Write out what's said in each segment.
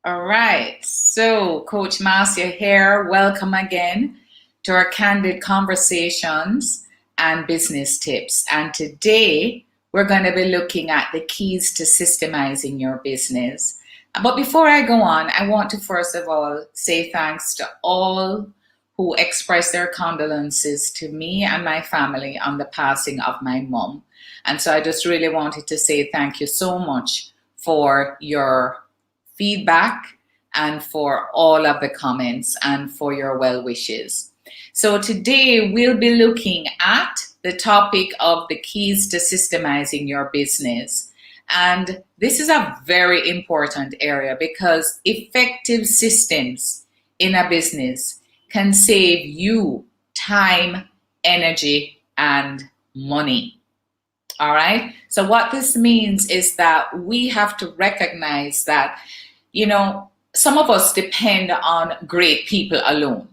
All right, so Coach Marcia here. Welcome again to our Candid Conversations and Business Tips. And today we're going to be looking at the keys to systemizing your business. But before I go on, I want to first of all say thanks to all who expressed their condolences to me and my family on the passing of my mom. And so I just really wanted to say thank you so much for your feedback and for all of the comments and for your well wishes. So today we'll be looking at the topic of the keys to systemizing your business. And this is a very important area because effective systems in a business can save you time, energy, and money. All right. So what this means is that we have to recognize that, some of us depend on great people alone.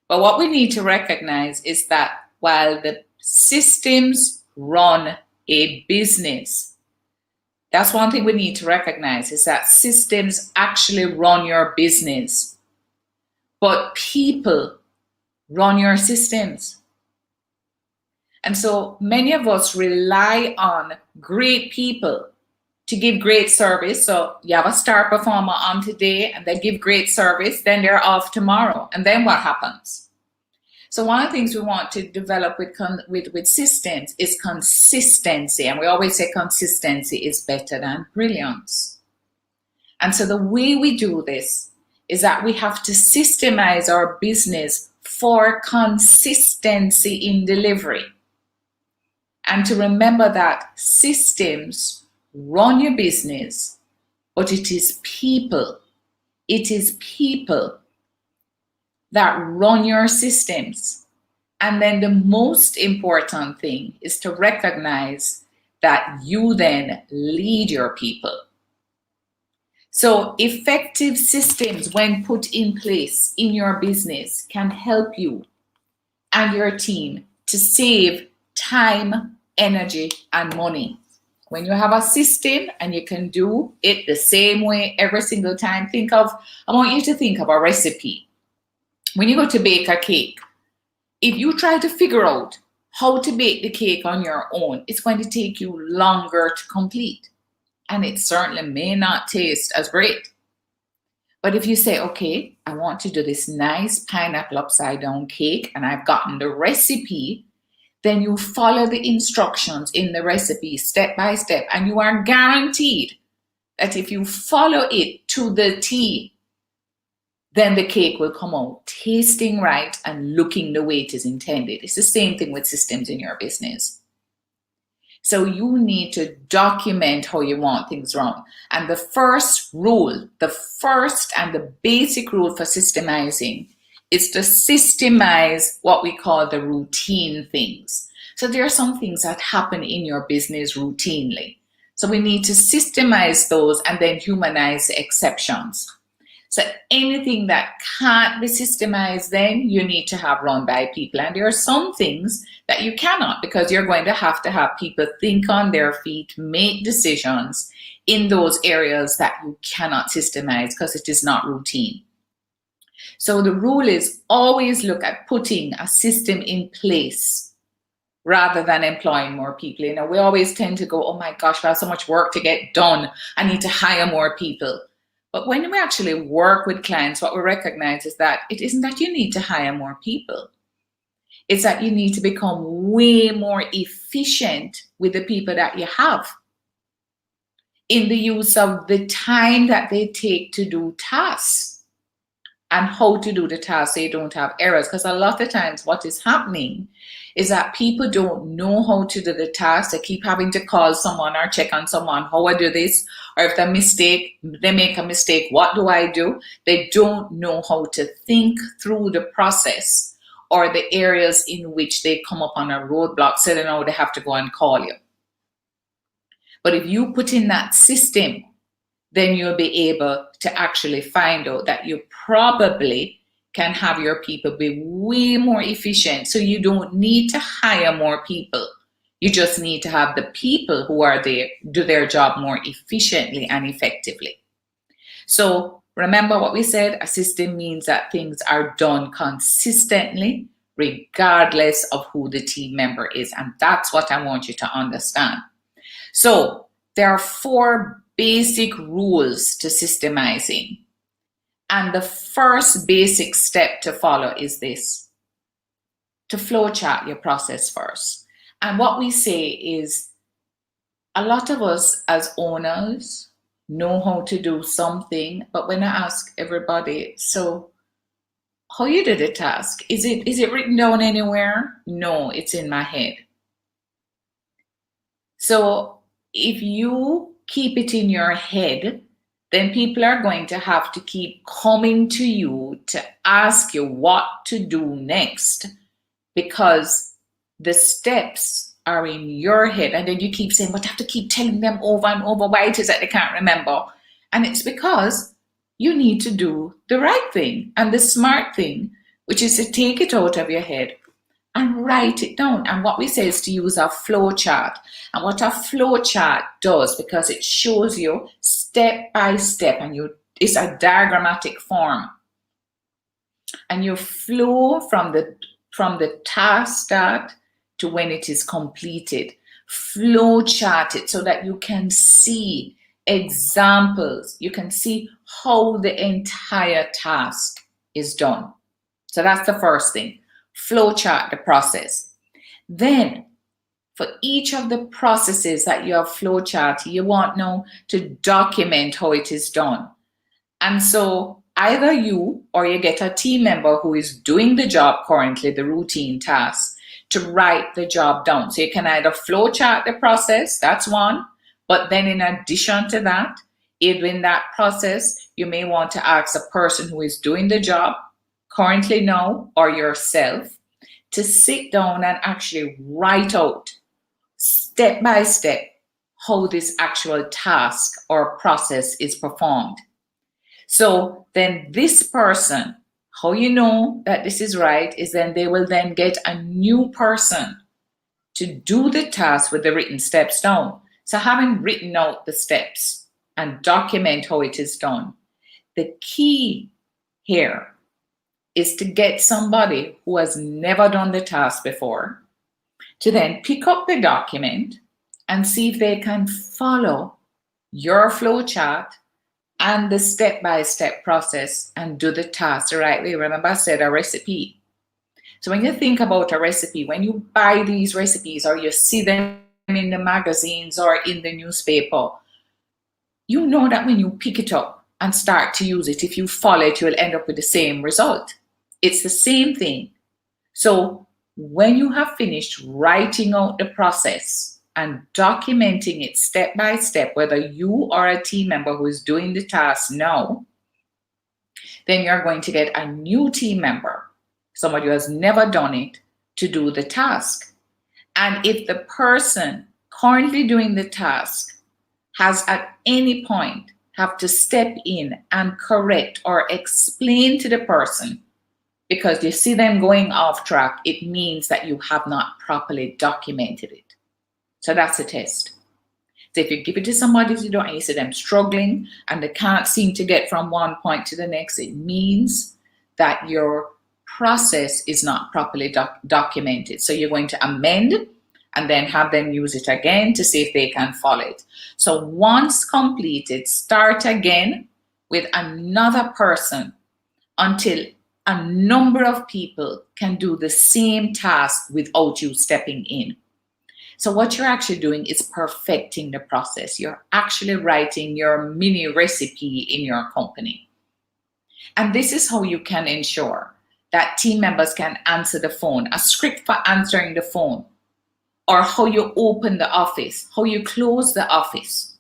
But what we need to recognize is that while the systems run a business, that's one thing we need to recognize is that systems actually run your business, but people run your systems. And so many of us rely on great people to give great service. So you have a star performer on today and they give great service, then they're off tomorrow. And then what happens? So one of the things we want to develop with systems is consistency. And we always say consistency is better than brilliance. And so the way we do this is that we have to systemize our business for consistency in delivery. And to remember that systems run your business, but it is people. It is people that run your systems. And then the most important thing is to recognize that you then lead your people. So effective systems, when put in place in your business, can help you and your team to save time, energy, and money. When you have a system and you can do it the same way every single time, I want you to think of a recipe. When you go to bake a cake, if you try to figure out how to bake the cake on your own, it's going to take you longer to complete. And it certainly may not taste as great. But if you say, okay, I want to do this nice pineapple upside down cake and I've gotten the recipe, then you follow the instructions in the recipe step by step, and you are guaranteed that if you follow it to the T, then the cake will come out tasting right and looking the way it is intended. It's the same thing with systems in your business. So you need to document how you want things run. And the first and the basic rule for systemizing is to systemize what we call the routine things. So there are some things that happen in your business routinely. So we need to systemize those and then humanize the exceptions. So anything that can't be systemized, then you need to have run by people. And there are some things that you cannot, because you're going to have people think on their feet, make decisions in those areas that you cannot systemize because it is not routine. So the rule is always look at putting a system in place rather than employing more people. We always tend to go, oh my gosh, I have so much work to get done. I need to hire more people. But when we actually work with clients, what we recognize is that it isn't that you need to hire more people. It's that you need to become way more efficient with the people that you have in the use of the time that they take to do tasks. And how to do the task so you don't have errors. Because a lot of times what is happening is that people don't know how to do the task. They keep having to call someone or check on someone, how I do this, or if they make a mistake, what do I do? They don't know how to think through the process or the areas in which they come up on a roadblock, so they know they have to go and call you. But if you put in that system, then you'll be able to actually find out that you probably can have your people be way more efficient. So you don't need to hire more people. You just need to have the people who are there do their job more efficiently and effectively. So Remember what we said? A system means that things are done consistently, regardless of who the team member is. And that's what I want you to understand. So there are 4 basic rules to systemizing. And the first basic step to follow is this: to flowchart your process first. And what we say is, a lot of us as owners know how to do something, but when I ask everybody, so how you do the task? Is it written down anywhere? No, it's in my head. So if you keep it in your head, then people are going to have to keep coming to you to ask you what to do next, because the steps are in your head. And then you keep saying, but I have to keep telling them over and over why it is that they can't remember. And it's because you need to do the right thing and the smart thing, which is to take it out of your head and write it down. And what we say is to use a flow chart. And what a flow chart does, because it shows you step by step, and it's a diagrammatic form, and you flow from the task start to when it is completed. Flow chart it so that you can see examples. You can see how the entire task is done. So that's the first thing. Flow chart the process. Then for each of the processes that you have flow chart, you want now to document how it is done. And so either you or you get a team member who is doing the job currently, the routine task, to write the job down. So you can either flow chart the process, that's one, but then in addition to that, in that process, you may want to ask the person who is doing the job currently now, or yourself, to sit down and actually write out step by step how this actual task or process is performed. So then this person, how you know that this is right is then they will then get a new person to do the task with the written steps down. So having written out the steps and document how it is done, the key here is to get somebody who has never done the task before to then pick up the document and see if they can follow your flow chart and the step-by-step process and do the task the right way. Remember I said a recipe. So when you think about a recipe, when you buy these recipes or you see them in the magazines or in the newspaper, you know that when you pick it up and start to use it, if you follow it, you'll end up with the same result. It's the same thing. So when you have finished writing out the process and documenting it step by step, whether you or a team member who is doing the task now, then you're going to get a new team member, somebody who has never done it, to do the task. And if the person currently doing the task has at any point have to step in and correct or explain to the person, because you see them going off track, it means that you have not properly documented it. So that's a test. So if you give it to somebody and you see them struggling and they can't seem to get from one point to the next, it means that your process is not properly documented. So you're going to amend and then have them use it again to see if they can follow it. So once completed, start again with another person until a number of people can do the same task without you stepping in. So what you're actually doing is perfecting the process. You're actually writing your mini recipe in your company. And this is how you can ensure that team members can answer the phone, a script for answering the phone, or how you open the office, how you close the office,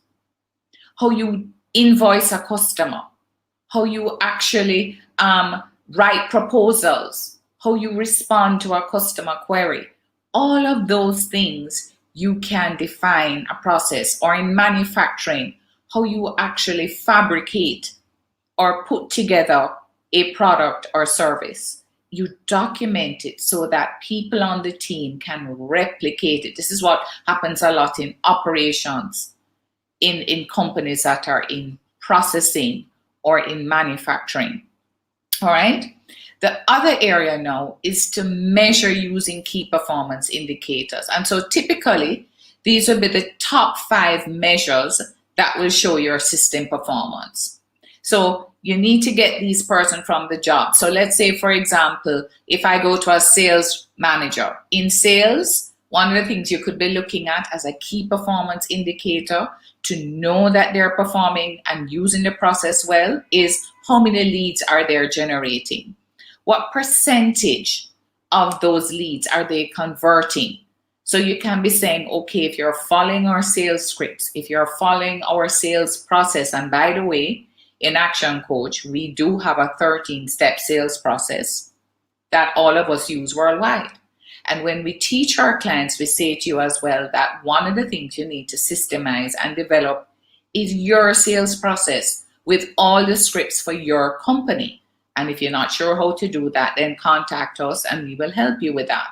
how you invoice a customer, how you actually write proposals, how you respond to a customer query. All of those things you can define a process, or in manufacturing, how you actually fabricate or put together a product or service. You document it so that people on the team can replicate it. This is what happens a lot in operations, in companies that are in processing or in manufacturing. All right. The other area now is to measure using key performance indicators. And so typically, these will be the top 5 measures that will show your system performance. So you need to get these person from the job. So let's say, for example, if I go to a sales manager in sales, one of the things you could be looking at as a key performance indicator to know that they're performing and using the process well is how many leads are they generating? What percentage of those leads are they converting? So you can be saying, okay, if you're following our sales scripts, if you're following our sales process, and by the way, in ActionCOACH, we do have a 13-step sales process that all of us use worldwide. And when we teach our clients, we say to you as well that one of the things you need to systemize and develop is your sales process with all the scripts for your company. And if you're not sure how to do that, then contact us and we will help you with that.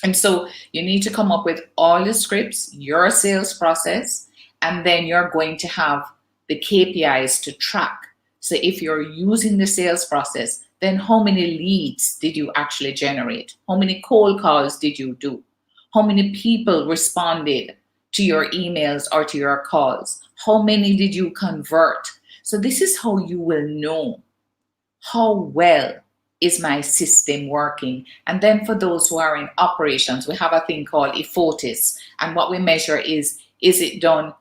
And so you need to come up with all the scripts, your sales process, and then you're going to have the KPIs to track. So if you're using the sales process, then how many leads did you actually generate? How many cold calls did you do? How many people responded to your emails or to your calls? How many did you convert? So this is how you will know how well is my system working. And then for those who are in operations, we have a thing called EFOTIS. And what we measure is it done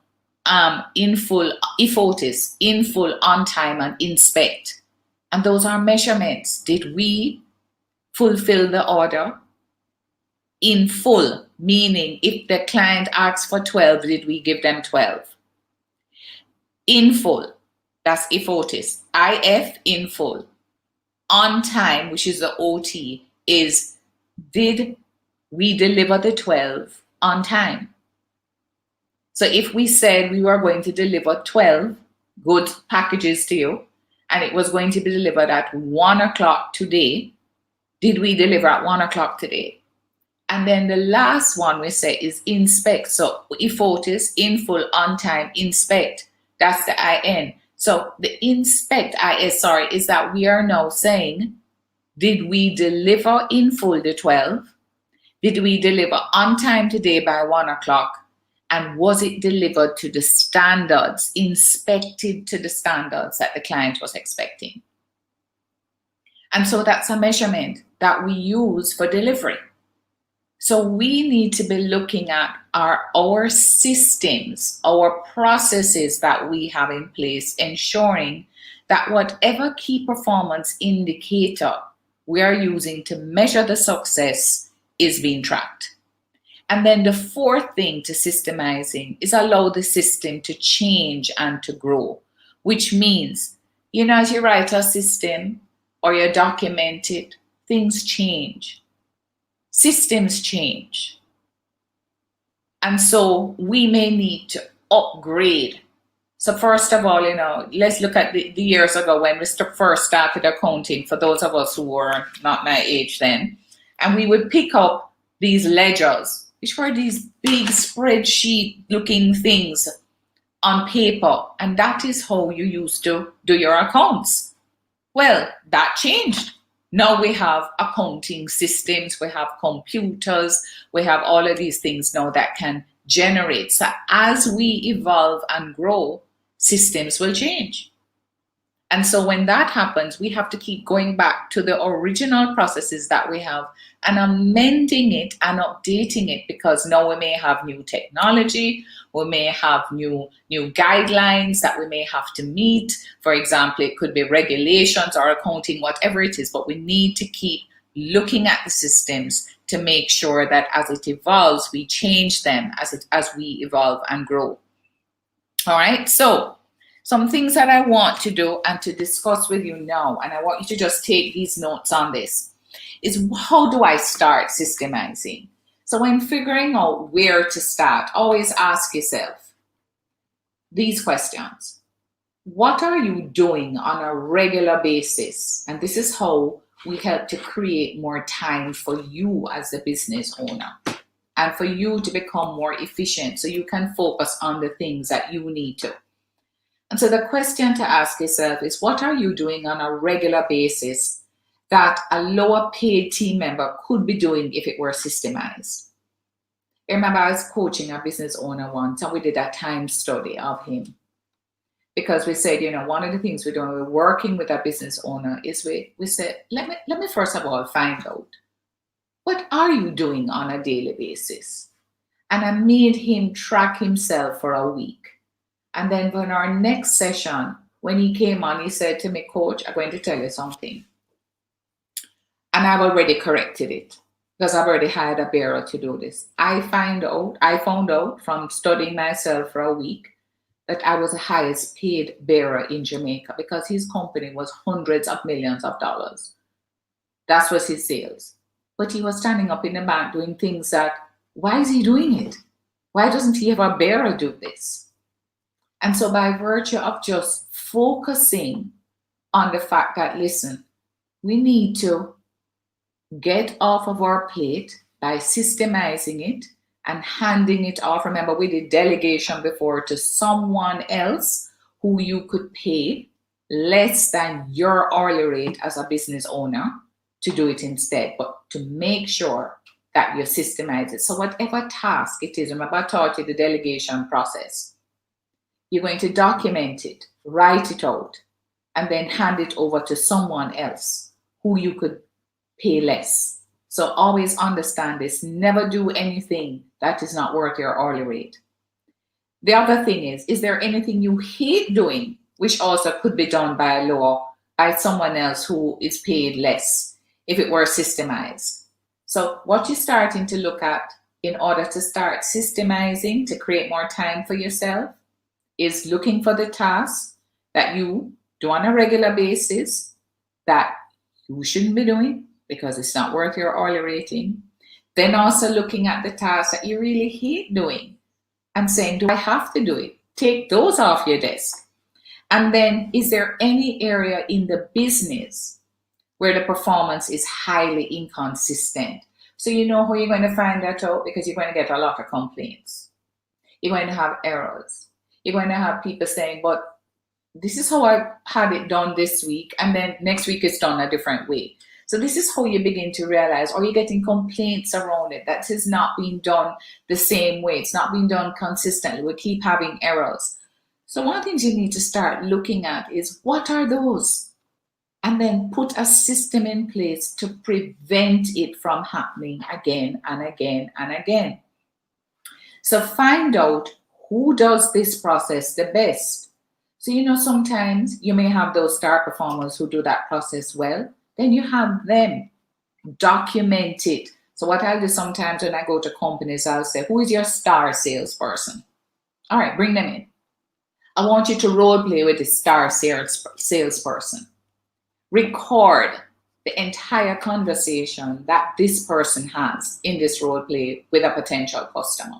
in full, EFOTIS, in full, on time, and inspect. And those are measurements. Did we fulfill the order in full? Meaning, if the client asks for 12, did we give them 12? In full, that's EFOTIS. IF, in full. On time, which is the OT, is did we deliver the 12 on time? So if we said we were going to deliver 12 good packages to you, and it was going to be delivered at 1 o'clock today, did we deliver at 1 o'clock today? And then the last one we say is inspect. So EFOTIS, in full, on time, inspect. That's the IN. So the inspect IS, is that we are now saying, did we deliver in full the 12? Did we deliver on time today by 1 o'clock? And was it delivered to the standards, inspected to the standards that the client was expecting? And so that's a measurement that we use for delivery. So we need to be looking at our systems, our processes that we have in place, ensuring that whatever key performance indicator we are using to measure the success is being tracked. And then the fourth thing to systemizing is allow the system to change and to grow, which means, as you write a system or you document it, things change. Systems change. And so we may need to upgrade. So first of all, let's look at the years ago when we first started accounting, for those of us who were not my age then. And we would pick up these ledgers, which were these big spreadsheet looking things on paper. And that is how you used to do your accounts. Well, that changed. Now we have accounting systems, we have computers, we have all of these things now that can generate. So as we evolve and grow, systems will change. And so when that happens, we have to keep going back to the original processes that we have and amending it and updating it, because now we may have new technology, we may have new guidelines that we may have to meet. For example, it could be regulations or accounting, whatever it is, but we need to keep looking at the systems to make sure that as it evolves, we change them as we evolve and grow. All right, so some things that I want to do and to discuss with you now, and I want you to just take these notes on this, is how do I start systemizing? So when figuring out where to start, always ask yourself these questions. What are you doing on a regular basis? And this is how we help to create more time for you as a business owner and for you to become more efficient so you can focus on the things that you need to. And so the question to ask yourself is, what are you doing on a regular basis that a lower paid team member could be doing if it were systemized? I remember I was coaching a business owner once, and we did a time study of him, because we said, one of the things we're doing, we're working with a business owner, is we said, let me first of all find out, what are you doing on a daily basis? And I made him track himself for a week. And then in our next session, when he came on, he said to me, Coach, I'm going to tell you something. And I've already corrected it, because I've already hired a bearer to do this. I found out from studying myself for a week that I was the highest paid bearer in Jamaica, because his company was hundreds of millions of dollars. That was his sales. But he was standing up in the bank doing things that, why is he doing it? Why doesn't he have a bearer do this? And so by virtue of just focusing on the fact that, listen, we need to get off of our plate by systemizing it and handing it off. Remember, we did delegation before, to someone else who you could pay less than your hourly rate as a business owner to do it instead, but to make sure that you systemize it. So whatever task it is, remember I taught you the delegation process. You're going to document it, write it out, and then hand it over to someone else who you could pay less. So always understand this. Never do anything that is not worth your hourly rate. The other thing is there anything you hate doing, which also could be done by someone else who is paid less if it were systemized? So what you're starting to look at in order to start systemizing to create more time for yourself is looking for the tasks that you do on a regular basis that you shouldn't be doing because it's not worth your hourly rating. Then also looking at the tasks that you really hate doing and saying, do I have to do it? Take those off your desk. And then, is there any area in the business where the performance is highly inconsistent? So you know how you're going to find that out, because you're going to get a lot of complaints. You're going to have errors. You're going to have people saying, but this is how I had it done this week, and then next week it's done a different way. So this is how you begin to realize, or you're getting complaints around it, that is not being done the same way. It's not being done consistently. We keep having errors. So one of the things you need to start looking at is, what are those? And then put a system in place to prevent it from happening again and again and again. So find out who does this process the best. So, sometimes you may have those star performers who do that process well. Then you have them document it. So what I'll do sometimes when I go to companies, I'll say, who is your star salesperson? All right, bring them in. I want you to role play with the star salesperson. Record the entire conversation that this person has in this role play with a potential customer.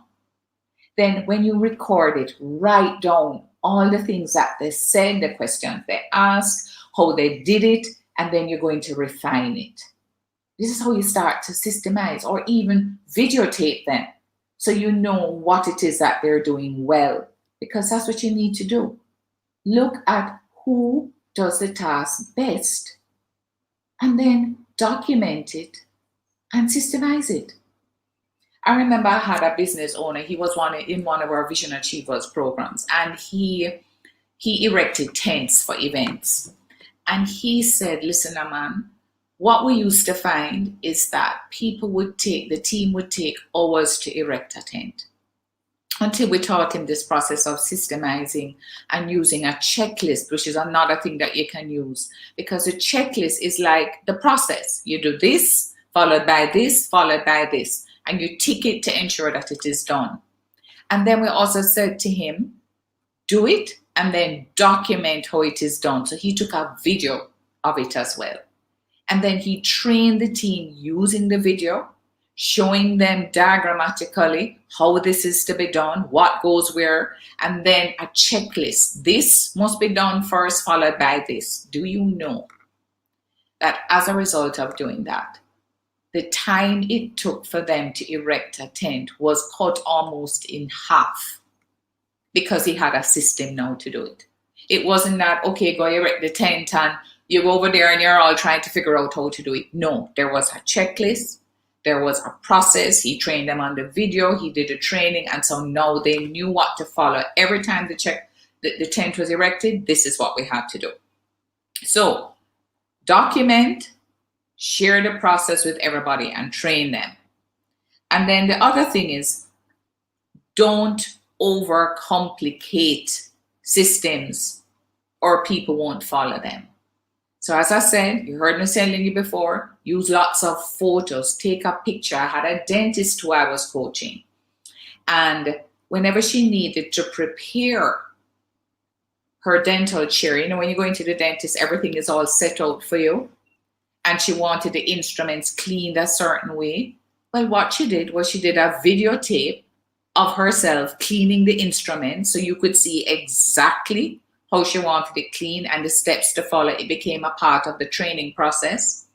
Then when you record it, write down all the things that they said, the questions they asked, how they did it, and then you're going to refine it. This is how you start to systemize, or even videotape them so you know what it is that they're doing well, because that's what you need to do. Look at who does the task best and then document it and systemize it. I remember I had a business owner. He was in one of our Vision Achievers programs, and he erected tents for events. And he said, listen, man, what we used to find is that the team would take hours to erect a tent, until we taught him this process of systemizing and using a checklist, which is another thing that you can use, because a checklist is like the process. You do this, followed by this, followed by this, and you tick it to ensure that it is done. And then we also said to him, do it and then document how it is done. So he took a video of it as well. And then he trained the team using the video, showing them diagrammatically how this is to be done, what goes where, and then a checklist. This must be done first, followed by this. Do you know that as a result of doing that, the time it took for them to erect a tent was cut almost in half, because he had a system now to do it. It wasn't that, okay, go erect the tent and you go over there and you're all trying to figure out how to do it. No, there was a checklist. There was a process. He trained them on the video. He did the training. And so now they knew what to follow. Every time the tent was erected, this is what we had to do. So document, share the process with everybody and train them. And then the other thing is, don't overcomplicate systems or people won't follow them. So as I said, you heard me telling you before, use lots of photos, take a picture. I had a dentist who I was coaching, and whenever she needed to prepare her dental chair, you know, when you go into the dentist, everything is all set out for you, and she wanted the instruments cleaned a certain way. Well, what she did was she did a videotape of herself cleaning the instrument so you could see exactly how she wanted it clean and the steps to follow. It became a part of the training process.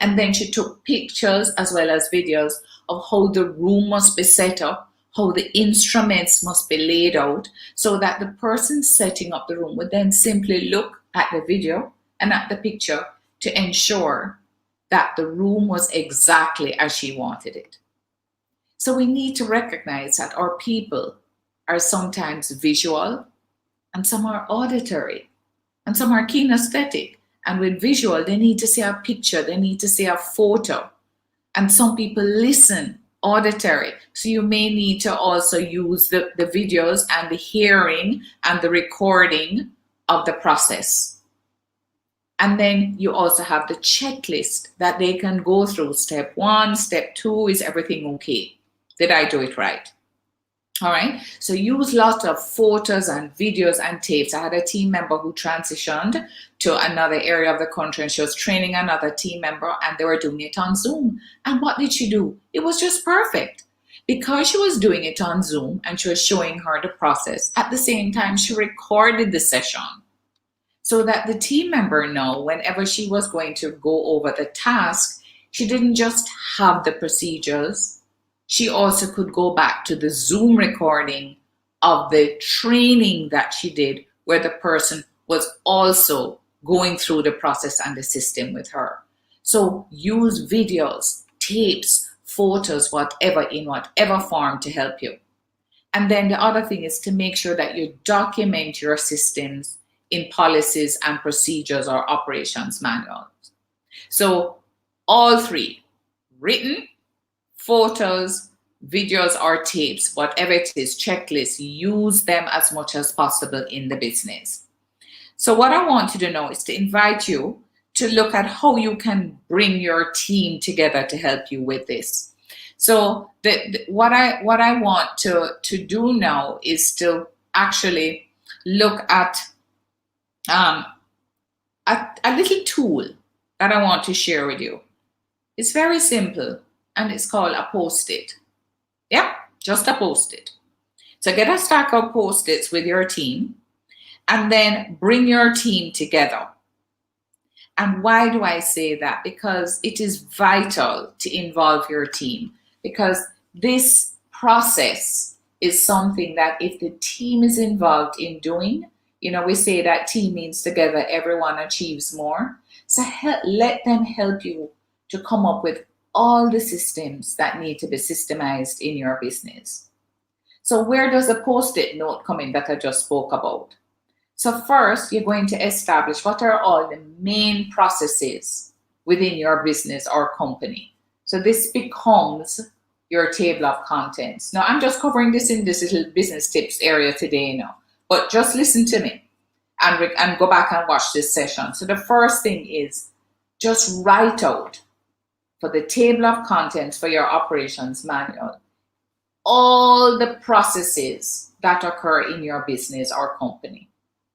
And then she took pictures as well as videos of how the room must be set up, how the instruments must be laid out, so that the person setting up the room would then simply look at the video and at the picture to ensure that the room was exactly as she wanted it. So we need to recognize that our people are sometimes visual, and some are auditory, and some are kinesthetic. And with visual, they need to see a picture, they need to see a photo. And some people listen, auditory. So you may need to also use the videos and the hearing and the recording of the process. And then you also have the checklist that they can go through. Step 1, step 2, is everything okay? Did I do it right? All right, so use lots of photos and videos and tapes. I had a team member who transitioned to another area of the country, and she was training another team member, and they were doing it on Zoom. And what did she do? It was just perfect. Because she was doing it on Zoom and she was showing her the process, at the same time, she recorded the session so that the team member know whenever she was going to go over the task, she didn't just have the procedures. She also could go back to the Zoom recording of the training that she did, where the person was also going through the process and the system with her. So use videos, tapes, photos, whatever, in whatever form to help you. And then the other thing is to make sure that you document your systems in policies and procedures or operations manuals. So all three, written, photos, videos or tapes, whatever it is, checklists, use them as much as possible in the business. So what I want you to know is to invite you to look at how you can bring your team together to help you with this. So what I want to do now is to actually look at a little tool that I want to share with you. It's very simple, and it's called a Post-it. Yeah, just a Post-it. So get a stack of Post-its with your team, and then bring your team together. And why do I say that? Because it is vital to involve your team, because this process is something that if the team is involved in doing, you know, we say that team means together, everyone achieves more. So let them help you to come up with all the systems that need to be systemized in your business. So where does the Post-it note come in that I just spoke about? So first, you're going to establish what are all the main processes within your business or company. So this becomes your table of contents. Now, I'm just covering this in this little business tips area today now, but just listen to me and go back and watch this session. So the first thing is just write out for the table of contents for your operations manual all the processes that occur in your business or company.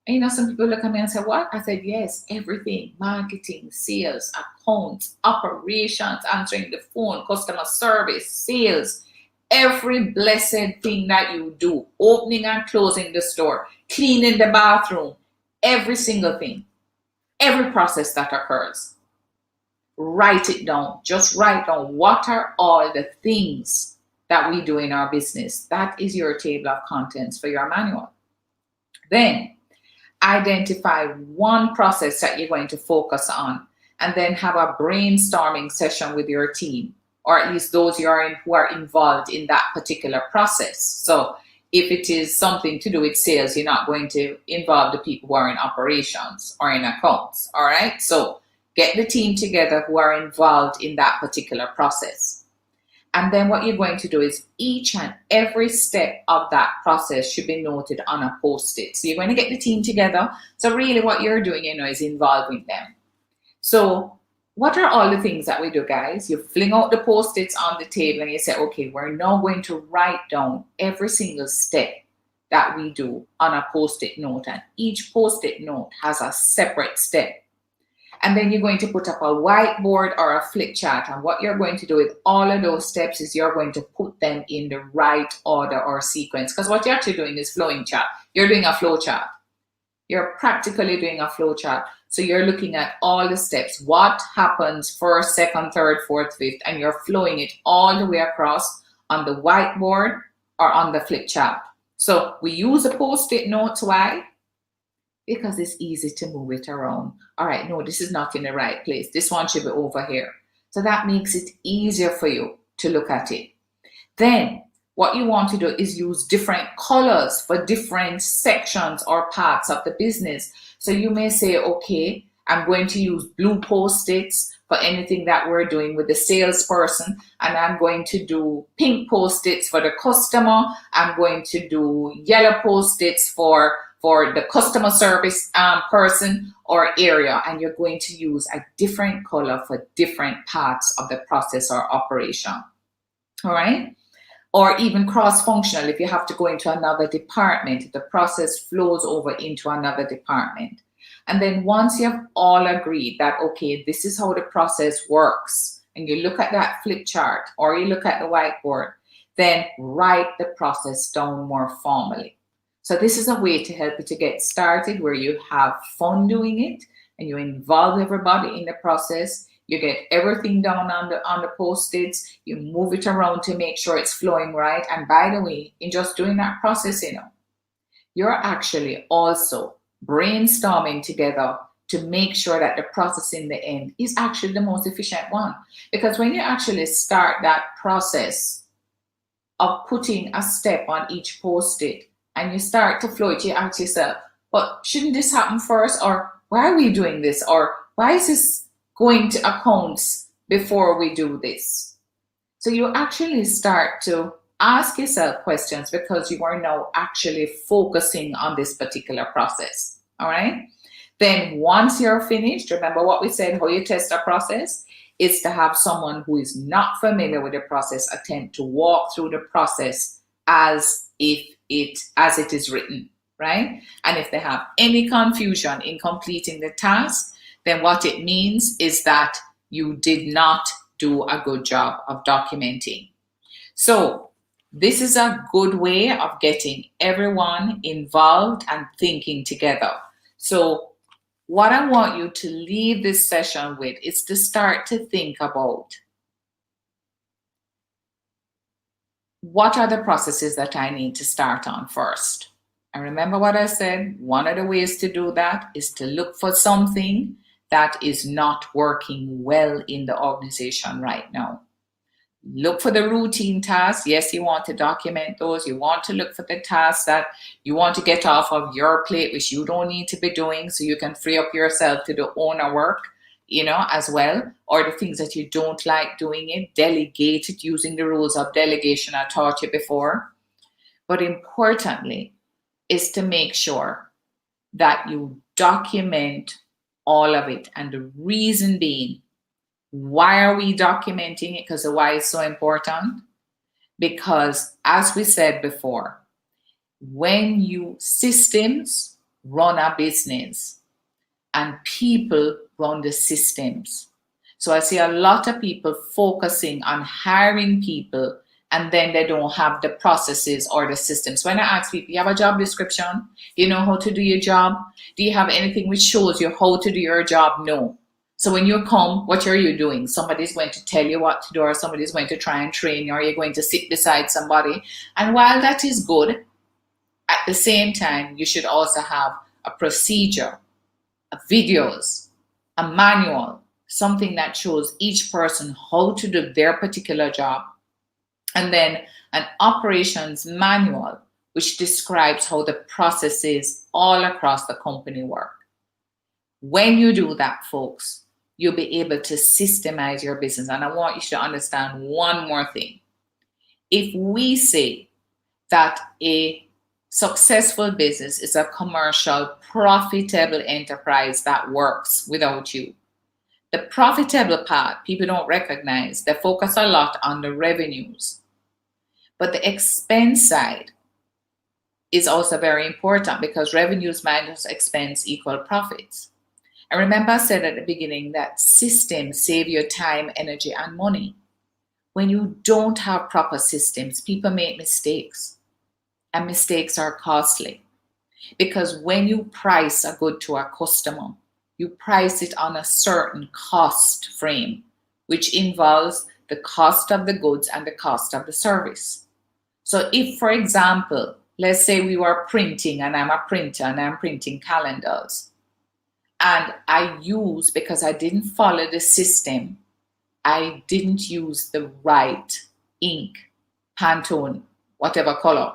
And you know, some people look at me and say, what? I said, yes, everything: marketing, sales, accounts, operations, answering the phone, customer service, sales, every blessed thing that you do, opening and closing the store, cleaning the bathroom, every single thing, every process that occurs. Write it down. Just write down what are all the things that we do in our business. That is your table of contents for your manual. Then, Identify one process that you're going to focus on, and then have a brainstorming session with your team, or at least those who are involved in that particular process. So if it is something to do with sales, you're not going to involve the people who are in operations or in accounts. All right. So get the team together who are involved in that particular process. And then what you're going to do is each and every step of that process should be noted on a post-it. So you're going to get the team together. So really what you're doing, is involving them. So what are all the things that we do, guys? You fling out the post-its on the table and you say, okay, we're now going to write down every single step that we do on a post-it note. And each post-it note has a separate step. And then you're going to put up a whiteboard or a flip chart. And what you're going to do with all of those steps is you're going to put them in the right order or sequence. Because what you're actually doing is flowing chart. You're doing a flow chart. You're practically doing a flow chart. So you're looking at all the steps. What happens first, second, third, fourth, fifth. And you're flowing it all the way across on the whiteboard or on the flip chart. So we use a post-it notes. Why? Because it's easy to move it around. All right, no, this is not in the right place. This one should be over here. So that makes it easier for you to look at it. Then what you want to do is use different colors for different sections or parts of the business. So you may say, okay, I'm going to use blue post-its for anything that we're doing with the salesperson, and I'm going to do pink post-its for the customer. I'm going to do yellow post-its for the customer service person or area, and you're going to use a different color for different parts of the process or operation. All right? Or even cross-functional, if you have to go into another department, the process flows over into another department. And then once you have all agreed that, okay, this is how the process works, and you look at that flip chart or you look at the whiteboard, then write the process down more formally. So this is a way to help you to get started where you have fun doing it and you involve everybody in the process. You get everything down on the post-its. You move it around to make sure it's flowing right. And by the way, in just doing that process, you're actually also brainstorming together to make sure that the process in the end is actually the most efficient one. Because when you actually start that process of putting a step on each post-it, and you start to flow it, you ask yourself, but shouldn't this happen first? Or why are we doing this? Or why is this going to accounts before we do this? So you actually start to ask yourself questions because you are now actually focusing on this particular process. All right. Then once you're finished, remember what we said, how you test a process is to have someone who is not familiar with the process attempt to walk through the process as it is written, right? And if they have any confusion in completing the task, then what it means is that you did not do a good job of documenting. So this is a good way of getting everyone involved and thinking together. So what I want you to leave this session with is to start to think about, what are the processes that I need to start on first? And remember what I said, one of the ways to do that is to look for something that is not working well in the organization right now. Look for the routine tasks. Yes, you want to document those. You want to look for the tasks that you want to get off of your plate, which you don't need to be doing, so you can free up yourself to do owner work, as well, or the things that you don't like doing it, delegate it using the rules of delegation I taught you before. But importantly is to make sure that you document all of it. And the reason being, why are we documenting it? Because the why is so important. Because as we said before, when systems run a business and people run the systems. So I see a lot of people focusing on hiring people and then they don't have the processes or the systems. When I ask people, you have a job description? You know how to do your job? Do you have anything which shows you how to do your job? No. So when you come, what are you doing? Somebody's going to tell you what to do, or somebody's going to try and train you, or you're going to sit beside somebody. And while that is good, at the same time, you should also have a procedure, a videos, a manual, something that shows each person how to do their particular job, and then an operations manual, which describes how the processes all across the company work. When you do that, folks, you'll be able to systemize your business. And I want you to understand one more thing. If we say that a successful business is a commercial, profitable enterprise that works without you, the profitable part, people don't recognize. They focus a lot on the revenues. But the expense side is also very important, because revenues minus expense equal profits. And remember, I said at the beginning that systems save your time, energy, and money. When you don't have proper systems, people make mistakes, and mistakes are costly. Because when you price a good to a customer, you price it on a certain cost frame, which involves the cost of the goods and the cost of the service. So if, for example, let's say we were printing, and I'm a printer and I'm printing calendars, and I use, because I didn't follow the system, I didn't use the right ink, Pantone, whatever color.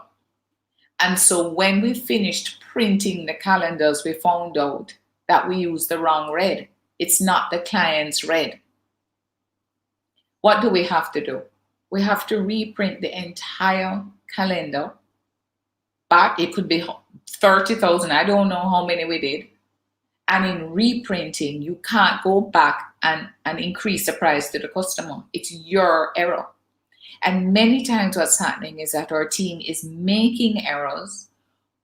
And so when we finished printing the calendars, we found out that we used the wrong red. It's not the client's red. What do we have to do? We have to reprint the entire calendar. But it could be 30,000. I don't know how many we did. And in reprinting, you can't go back and increase the price to the customer. It's your error. And many times what's happening is that our team is making errors,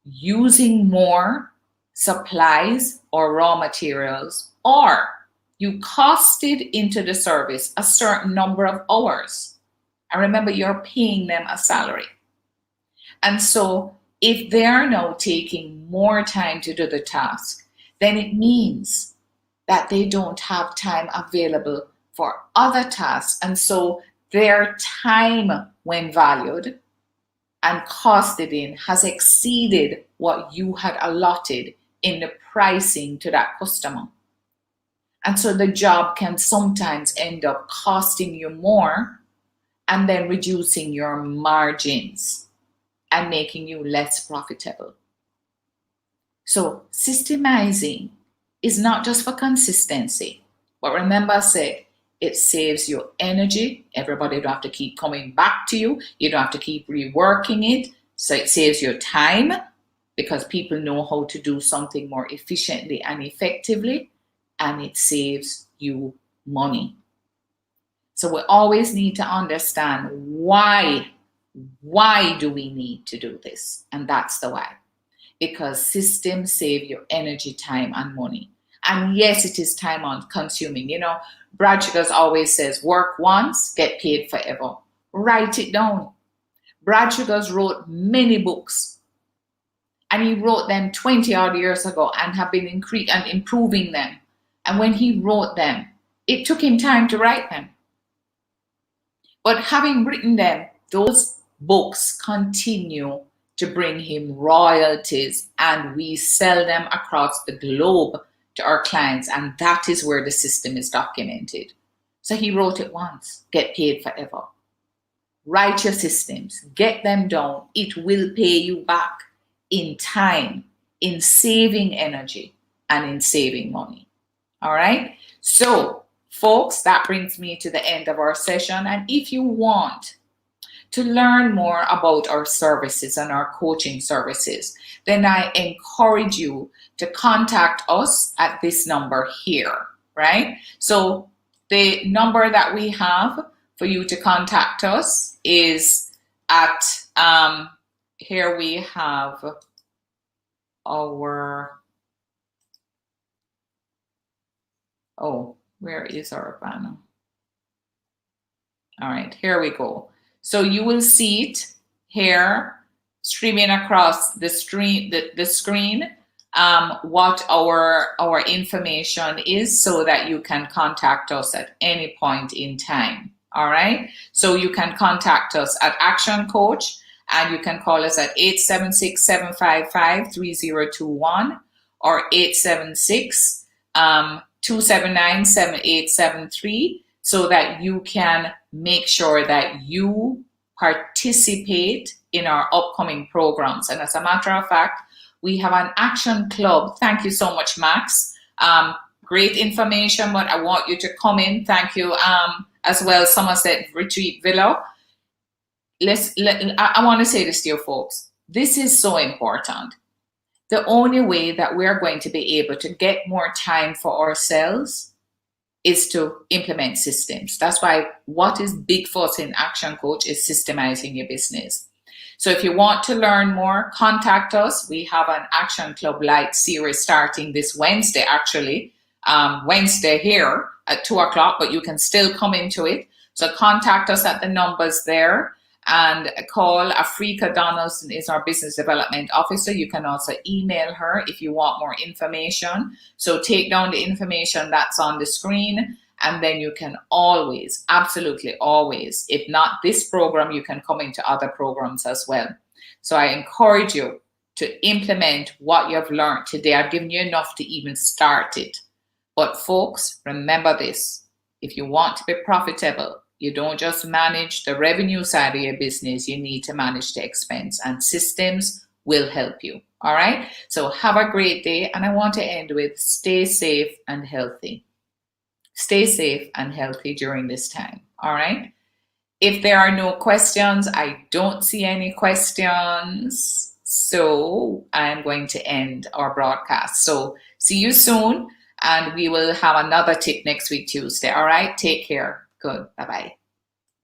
using more supplies or raw materials, or you costed into the service a certain number of hours. And remember, you're paying them a salary. And so if they're now taking more time to do the task, then it means that they don't have time available for other tasks. And so their time, when valued and costed in, has exceeded what you had allotted in the pricing to that customer. And so the job can sometimes end up costing you more and then reducing your margins and making you less profitable. So systemizing is not just for consistency, but remember I said, it saves you energy. Everybody don't have to keep coming back to you. You don't have to keep reworking it. So it saves your time, because people know how to do something more efficiently and effectively, and it saves you money. So we always need to understand why do we need to do this? And that's the why. Because systems save your energy, time, and money. And yes, it is time consuming. You know, Brad Sugars always says, work once, get paid forever. Write it down. Brad Sugars wrote many books, and he wrote them 20 odd years ago and have been improving them. And when he wrote them, it took him time to write them. But having written them, those books continue to bring him royalties, and we sell them across the globe to our clients, and that is where the system is documented. So he wrote it once, get paid forever. Write your systems, get them down. It will pay you back in time, in saving energy, and in saving money. All right? So, folks, that brings me to the end of our session. And if you want to learn more about our services and our coaching services, then I encourage you to contact us at this number here, right? So the number that we have for you to contact us is at, here we have our, where is our banner? All right, here we go. So you will see it here streaming across the screen, what our information is, so that you can contact us at any point in time. All right. So you can contact us at ActionCOACH, and you can call us at 876-755-3021, or 876-279-7873 so that you can make sure that you participate in our upcoming programs. And as a matter of fact, we have an action club. Thank you so much, Max. Great information, but I want you to come in. Thank you as well, Somerset Retreat Villa. I want to say this to you folks. This is so important. The only way that we're going to be able to get more time for ourselves is to implement systems. That's why what is big for us in Action Coach is systemizing your business. So if you want to learn more, contact us. We have an Action Club Light series starting this Wednesday, actually. Wednesday here at 2 o'clock, but you can still come into it. So contact us at the numbers there and call Afrika Donaldson is our business development officer. You can also email her if you want more information. So take down the information that's on the screen, and then you can always, absolutely always, if not this program, you can come into other programs as well. So I encourage you to implement what you've learned today. I've given you enough to even start it. But folks, remember this, if you want to be profitable, you don't just manage the revenue side of your business, you need to manage the expense, and systems will help you. All right. So have a great day. And I want to end with stay safe and healthy. Stay safe and healthy during this time. All right. If there are no questions, I don't see any questions. So I'm going to end our broadcast. So see you soon. And we will have another tip next week, Tuesday. All right. Take care. Good. Bye-bye.